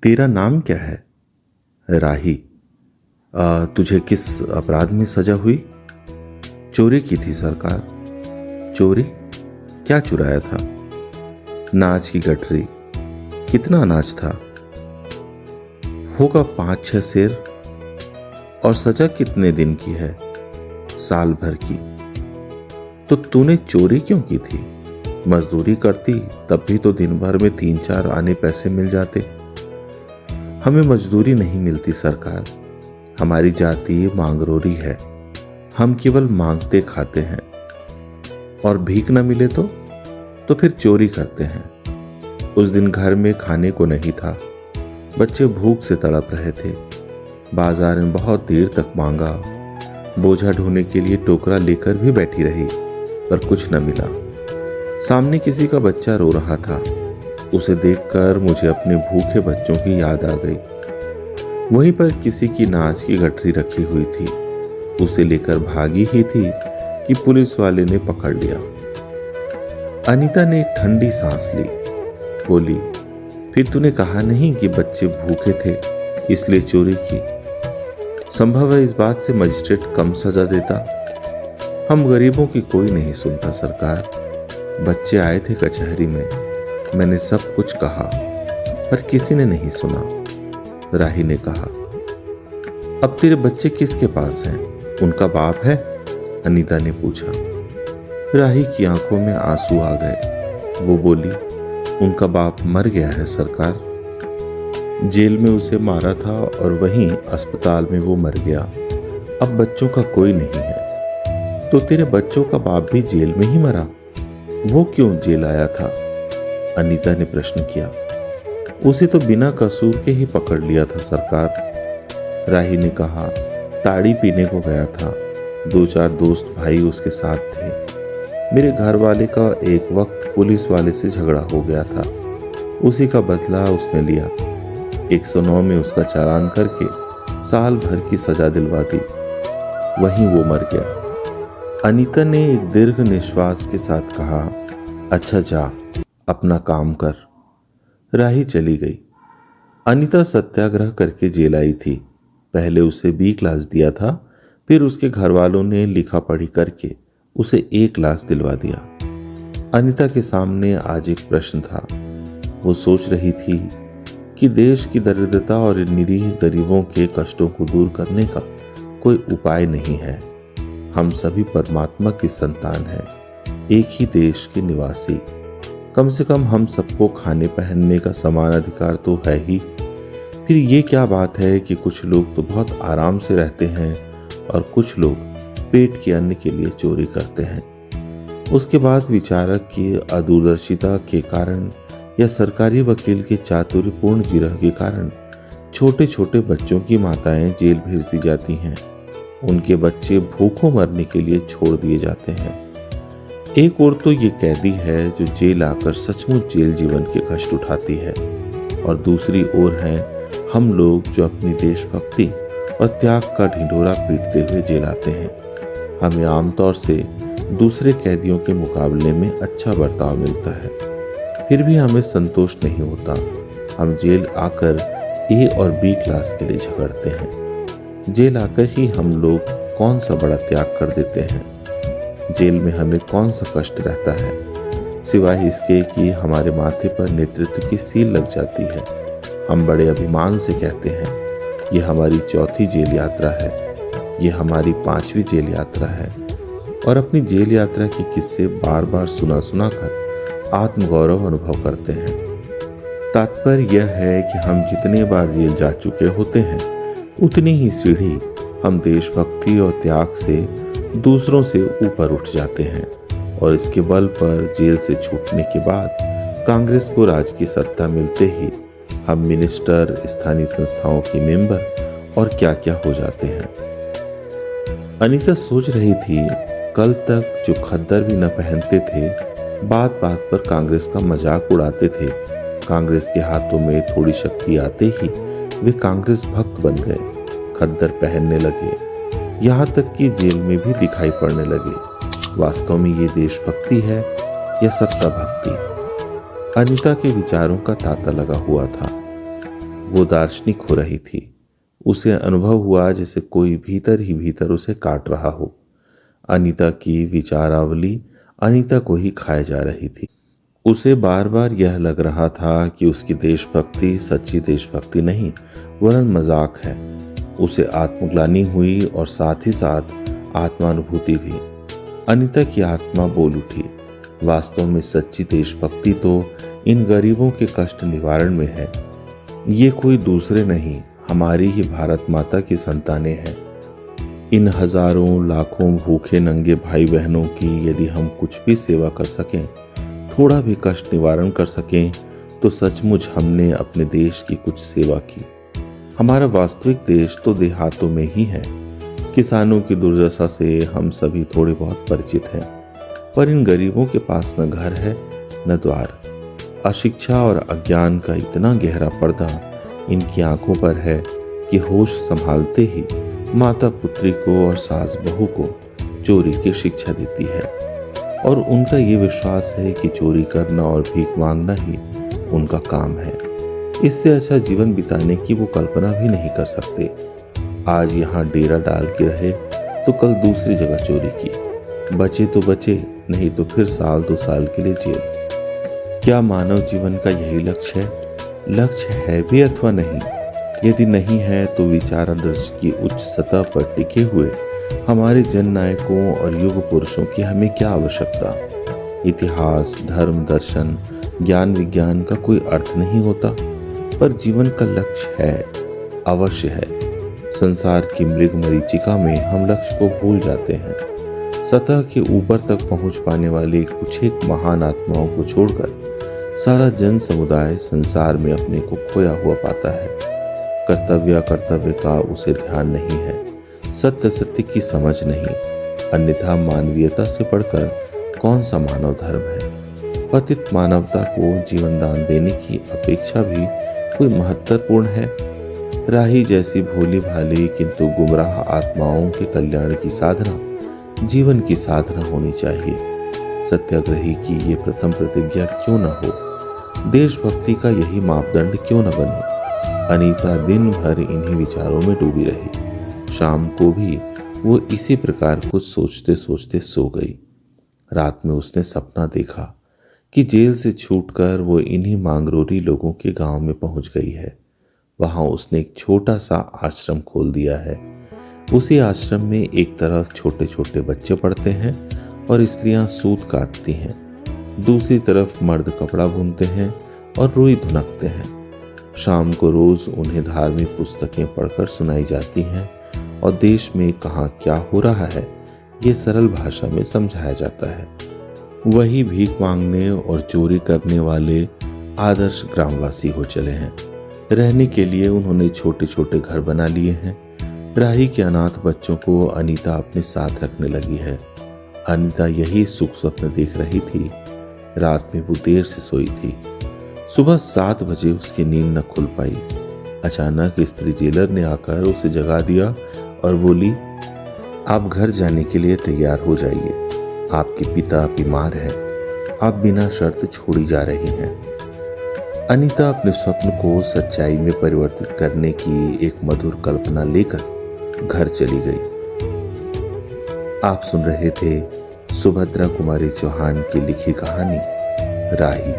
तेरा नाम क्या है? राही। तुझे किस अपराध में सजा हुई? चोरी की थी सरकार। चोरी? क्या चुराया था? अनाज की गठरी। कितना अनाज था? होगा 5-6 सेर। और सजा कितने दिन की है? साल भर की। तो तूने चोरी क्यों की थी? मजदूरी करती तब भी तो दिन भर में 3-4 आने पैसे मिल जाते। हमें मजदूरी नहीं मिलती सरकार। हमारी जाति मांगरोरी है। हम केवल मांगते खाते हैं। और भीख न मिले तो फिर चोरी करते हैं। उस दिन घर में खाने को नहीं था। बच्चे भूख से तड़प रहे थे। बाजार में बहुत देर तक मांगा। बोझा ढोने के लिए टोकरा लेकर भी बैठी रही, पर कुछ न मिला। सामने किसी का बच्चा रो रहा था। उसे देखकर मुझे अपने भूखे बच्चों की याद आ गई। वहीं पर किसी की अनाज की गठरी रखी हुई थी। उसे लेकर भागी ही थी कि पुलिस वाले ने पकड़ लिया। अनीता ने एक ठंडी सांस ली। बोली, फिर तूने कहा नहीं कि बच्चे भूखे थे इसलिए चोरी की? संभव है इस बात से मजिस्ट्रेट कम सजा देता। हम गरीबों की कोई नहीं सुनता सरकार। बच्चे आए थे कचहरी में। मैंने सब कुछ कहा, पर किसी ने नहीं सुना। राही ने कहा, अब तेरे बच्चे किसके पास हैं? उनका बाप है? अनीता ने पूछा। राही की आंखों में आंसू आ गए। वो बोली, उनका बाप मर गया है सरकार। जेल में उसे मारा था और वहीं अस्पताल में वो मर गया। अब बच्चों का कोई नहीं है। तो तेरे बच्चों का बाप भी जेल में ही मरा? वो क्यों जेल आया था? अनीता ने प्रश्न किया। उसे तो बिना कसूर के ही पकड़ लिया था सरकार। राही ने कहा, ताड़ी पीने को गया था। 2-4 दोस्त भाई उसके साथ थे। मेरे घर वाले का एक वक्त पुलिस वाले से झगड़ा हो गया था। उसी का बदला उसने लिया। 109 में उसका चालान करके साल भर की सजा दिलवा दी। वहीं वो मर गया। अनीता ने एक दीर्घ निश्वास के साथ कहा, अच्छा जा, अपना काम कर। राही चली गई। अनीता सत्याग्रह करके जेल आई थी। पहले उसे B क्लास दिया था, फिर उसके घर वालों ने लिखा पढ़ी करके उसे A क्लास दिलवा दिया। अनीता के सामने आज एक प्रश्न था। वो सोच रही थी कि देश की दरिद्रता और निरीह गरीबों के कष्टों को दूर करने का कोई उपाय नहीं है। हम सभी परमात्मा की संतान हैं, एक ही देश के निवासी। कम से कम हम सबको खाने पहनने का समान अधिकार तो है ही। फिर ये क्या बात है कि कुछ लोग तो बहुत आराम से रहते हैं और कुछ लोग पेट के अन्न के लिए चोरी करते हैं। उसके बाद विचारक की अदूरदर्शिता के कारण या सरकारी वकील के चातुर्यपूर्ण जिरह के कारण छोटे छोटे बच्चों की माताएं जेल भेज दी जाती हैं। उनके बच्चे भूखों मरने के लिए छोड़ दिए जाते हैं। एक और तो ये कैदी है जो जेल आकर सचमुच जेल जीवन के कष्ट उठाती है, और दूसरी ओर है हम लोग जो अपनी देशभक्ति और त्याग का ढिंढोरा पीटते हुए जेल आते हैं। हमें आमतौर से दूसरे कैदियों के मुकाबले में अच्छा बर्ताव मिलता है, फिर भी हमें संतोष नहीं होता। हम जेल आकर A और B क्लास के लिए झगड़ते हैं। जेल आकर ही हम लोग कौन सा बड़ा त्याग कर देते हैं। जेल में हमें कौन सा कष्ट रहता है, सिवाय इसके कि हमारे माथे पर नेतृत्व की सील लग जाती है। हम बड़े अभिमान से कहते हैं, ये हमारी 4थी जेल यात्रा है, ये हमारी 5वीं जेल यात्रा है, और अपनी जेल यात्रा के किस्से बार बार सुना सुना कर आत्मगौरव अनुभव करते हैं। तात्पर्य यह है कि हम जितने बार जेल जा चुके होते हैं, उतनी ही सीढ़ी हम देशभक्ति और त्याग से दूसरों से ऊपर उठ जाते हैं, और इसके बल पर जेल से छूटने के बाद कांग्रेस को राज की सत्ता मिलते ही हम मिनिस्टर, स्थानीय संस्थाओं के मेंबर और क्या क्या हो जाते हैं। अनीता सोच रही थी, कल तक जो खद्दर भी न पहनते थे, बात बात पर कांग्रेस का मजाक उड़ाते थे, कांग्रेस के हाथों में थोड़ी शक्ति आते ही वे कांग्रेस भक्त बन गए, खद्दर पहनने लगे, यहाँ तक कि जेल में भी दिखाई पड़ने लगे। वास्तव में ये देशभक्ति है या सत्ता भक्ति? अनीता के विचारों का तांता लगा हुआ था। वो दार्शनिक हो रही थी। उसे अनुभव हुआ जैसे कोई भीतर ही भीतर उसे काट रहा हो। अनीता की विचारावली अनीता को ही खाए जा रही थी। उसे बार बार यह लग रहा था कि उसकी देशभक्ति सच्ची देशभक्ति नहीं वरन मजाक है। उसे आत्मग्लानि हुई और साथ ही साथ आत्मानुभूति भी। अनीता की आत्मा बोल उठी, वास्तव में सच्ची देशभक्ति तो इन गरीबों के कष्ट निवारण में है। ये कोई दूसरे नहीं, हमारी ही भारत माता की संतानें हैं। इन हजारों लाखों भूखे नंगे भाई बहनों की यदि हम कुछ भी सेवा कर सकें, थोड़ा भी कष्ट निवारण कर सकें, तो सचमुच हमने अपने देश की कुछ सेवा की। हमारा वास्तविक देश तो देहातों में ही है। किसानों की दुर्दशा से हम सभी थोड़े बहुत परिचित हैं, पर इन गरीबों के पास न घर है न द्वार। अशिक्षा और अज्ञान का इतना गहरा पर्दा इनकी आंखों पर है कि होश संभालते ही माता पुत्री को और सास बहू को चोरी की शिक्षा देती है, और उनका ये विश्वास है कि चोरी करना और भीख मांगना ही उनका काम है। इससे अच्छा जीवन बिताने की वो कल्पना भी नहीं कर सकते। आज यहाँ डेरा डाल के रहे तो कल दूसरी जगह चोरी की, बचे तो बचे, नहीं तो फिर साल 2 साल के लिए जेल। क्या मानव जीवन का यही लक्ष्य है? लक्ष्य है भी अथवा नहीं? यदि नहीं है तो विचारादर्श की उच्च सतह पर टिके हुए हमारे जननायकों और युग पुरुषों की हमें क्या आवश्यकता? इतिहास, धर्म, दर्शन, ज्ञान, विज्ञान का कोई अर्थ नहीं होता, पर जीवन का लक्ष्य है, अवश्य है। संसार की मृग मरीचिका में हम लक्ष्य को भूल जाते हैं। सतह के ऊपर तक पहुंच पाने वाले कुछ एक महान आत्माओं को छोड़कर सारा जन समुदाय संसार में अपने को खोया हुआ पाता है। कर्तव्य अकर्तव्य का उसे ध्यान नहीं है, सत्य सत्य की समझ नहीं, अन्यथा मानवीयता से बढ़कर कौन सा मानव धर्म है? पतित मानवता को जीवन दान देने की अपेक्षा भी कोई महत्वपूर्ण है? राही जैसी भोली भाली किंतु गुमराह आत्माओं के कल्याण की साधना जीवन की साधना होनी चाहिए। सत्याग्रही की ये प्रथम प्रतिज्ञा क्यों न हो? देशभक्ति का यही मापदंड क्यों न बने? अनीता दिन भर इन्हीं विचारों में डूबी रही। शाम को भी वो इसी प्रकार कुछ सोचते सोचते सो गई। रात में उसने सपना देखा कि जेल से छूटकर वो इन्हीं मांगरोरी लोगों के गांव में पहुंच गई है। वहां उसने एक छोटा सा आश्रम खोल दिया है। उसी आश्रम में एक तरफ छोटे छोटे बच्चे पढ़ते हैं और स्त्रियां सूत काटती हैं, दूसरी तरफ मर्द कपड़ा बुनते हैं और रुई धुनकते हैं। शाम को रोज उन्हें धार्मिक पुस्तकें पढ़कर सुनाई जाती हैं और देश में कहाँ क्या हो रहा है ये सरल भाषा में समझाया जाता है। वही भीख मांगने और चोरी करने वाले आदर्श ग्रामवासी हो चले हैं। रहने के लिए उन्होंने छोटे छोटे घर बना लिए हैं। राही के अनाथ बच्चों को अनीता अपने साथ रखने लगी है। अनीता यही सुख स्वप्न देख रही थी। रात में वो देर से सोई थी। सुबह 7 बजे उसकी नींद न खुल पाई। अचानक स्त्री जेलर ने आकर उसे जगा दिया और बोली, आप घर जाने के लिए तैयार हो जाइए। आपके पिता बीमार हैं, आप बिना शर्त छोड़ी जा रही हैं। अनीता अपने स्वप्न को सच्चाई में परिवर्तित करने की एक मधुर कल्पना लेकर घर चली गई। आप सुन रहे थे सुभद्रा कुमारी चौहान की लिखी कहानी राही।